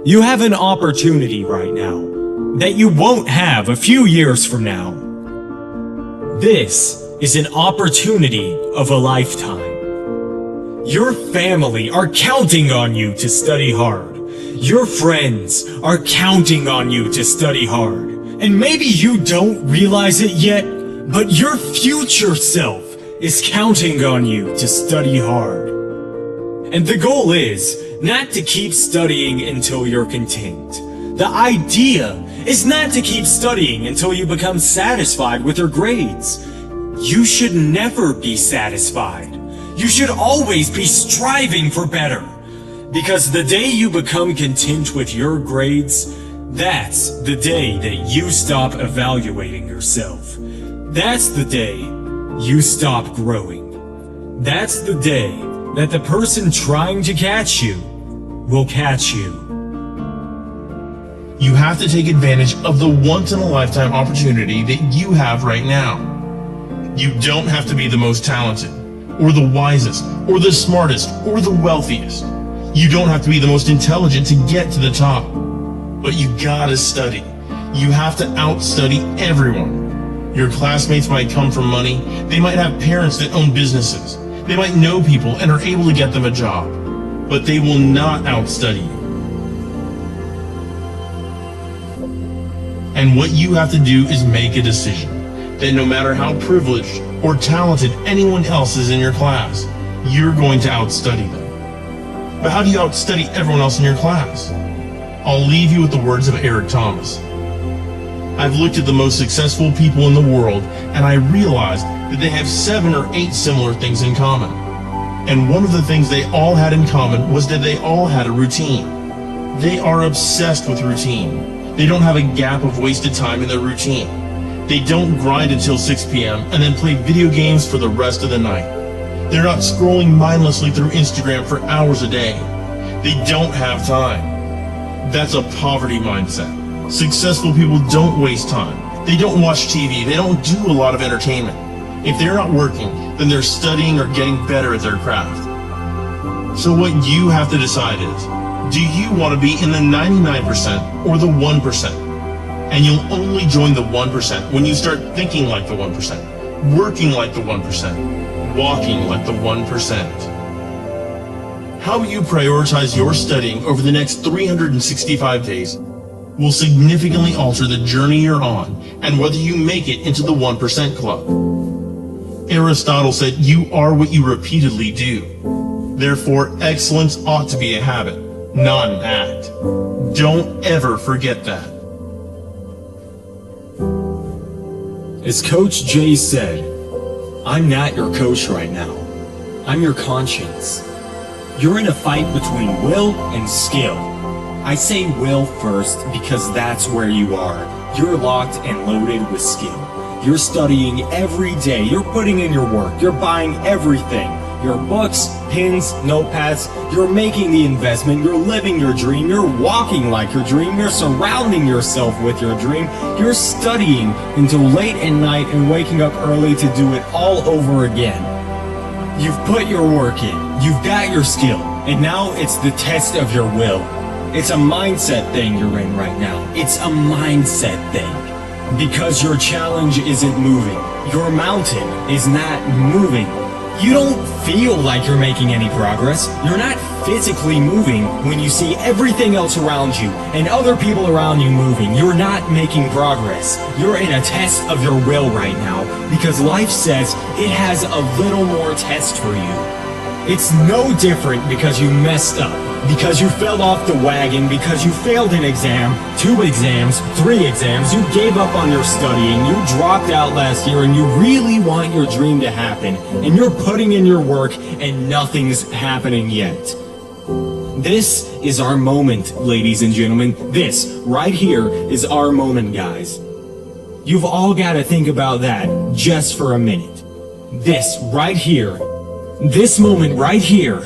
You have an opportunity right now that you won't have a few years from now. This is an opportunity of a lifetime. Your family are counting on you to study hard. Your friends are counting on you to study hard. And maybe you don't realize it yet, but your future self is counting on you to study hard. And the goal is not to keep studying until you're content. The idea is not to keep studying until you become satisfied with your grades. You should never be satisfied. You should always be striving for better. Because the day you become content with your grades, that's the day that you stop evaluating yourself. That's the day you stop growing. That's the day that the person trying to catch you will catch you. You have to take advantage of the once-in-a-lifetime opportunity that you have right now. You don't have to be the most talented, or the wisest, or the smartest, or the wealthiest. You don't have to be the most intelligent to get to the top. But you gotta study. You have to outstudy everyone. Your classmates might come from money. They might have parents that own businesses. They might know people and are able to get them a job. But they will not outstudy you. And what you have to do is make a decision that no matter how privileged or talented anyone else is in your class, you're going to outstudy them. But how do you outstudy everyone else in your class? I'll leave you with the words of Eric Thomas. I've looked at the most successful people in the world, and I realized that they have 7 or 8 similar things in common. And one of the things they all had in common was that they all had a routine. They are obsessed with routine. They don't have a gap of wasted time in their routine. They don't grind until 6 p.m. and then play video games for the rest of the night. They're not scrolling mindlessly through Instagram for hours a day. They don't have time. That's a poverty mindset. Successful people don't waste time. They don't watch TV. They don't do a lot of entertainment. If they're not working, then they're studying or getting better at their craft. So what you have to decide is, do you want to be in the 99% or the 1%? And you'll only join the 1% when you start thinking like the 1%, working like the 1%, walking like the 1%. How you prioritize your studying over the next 365 days will significantly alter the journey you're on and whether you make it into the 1% club. Aristotle said, "You are what you repeatedly do." Therefore, excellence ought to be a habit, not an act. Don't ever forget that. As Coach Jay said, I'm not your coach right now. I'm your conscience. You're in a fight between will and skill. I say will first because that's where you are. You're locked and loaded with skill. You're studying every day. You're putting in your work. You're buying everything. Your books, pens, notepads. You're making the investment. You're living your dream. You're walking like your dream. You're surrounding yourself with your dream. You're studying until late at night and waking up early to do it all over again. You've put your work in. You've got your skill. And now it's the test of your will. It's a mindset thing you're in right now. It's a mindset thing. Because your challenge isn't moving. Your mountain is not moving. You don't feel like you're making any progress. You're not physically moving when you see everything else around you and other people around you moving. You're not making progress. You're in a test of your will right now because life says it has a little more test for you. It's no different because you messed up, because you fell off the wagon, because you failed an exam, 2 exams, 3 exams, you gave up on your studying, you dropped out last year, and you really want your dream to happen, and you're putting in your work, and nothing's happening yet. This is our moment, ladies and gentlemen. This right here is our moment, guys. You've all got to think about that just for a minute. This right here, this moment right here,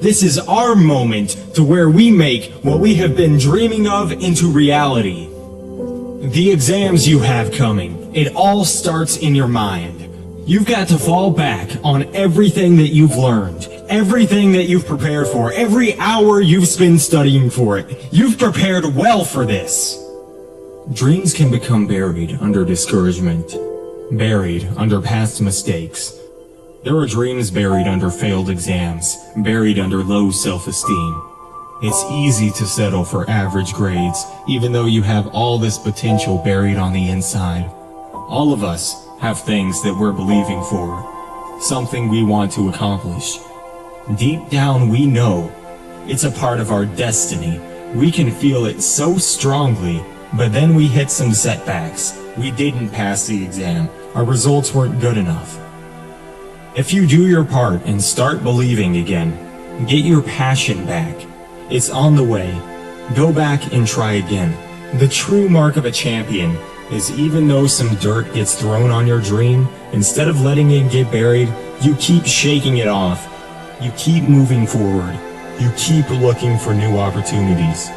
this is our moment to where we make what we have been dreaming of into reality. The exams you have coming, it all starts in your mind. You've got to fall back on everything that you've learned, Everything that you've prepared for, every hour you've spent studying for it, you've prepared well for this. Dreams can become buried under discouragement, buried under past mistakes. There are dreams buried under failed exams, buried under low self-esteem. It's easy to settle for average grades, even though you have all this potential buried on the inside. All of us have things that we're believing for, something we want to accomplish. Deep down we know it's a part of our destiny. We can feel it so strongly, but then we hit some setbacks. We didn't pass the exam. Our results weren't good enough. If you do your part and start believing again, get your passion back. It's on the way. Go back and try again. The true mark of a champion is even though some dirt gets thrown on your dream, instead of letting it get buried, you keep shaking it off. You keep moving forward. You keep looking for new opportunities.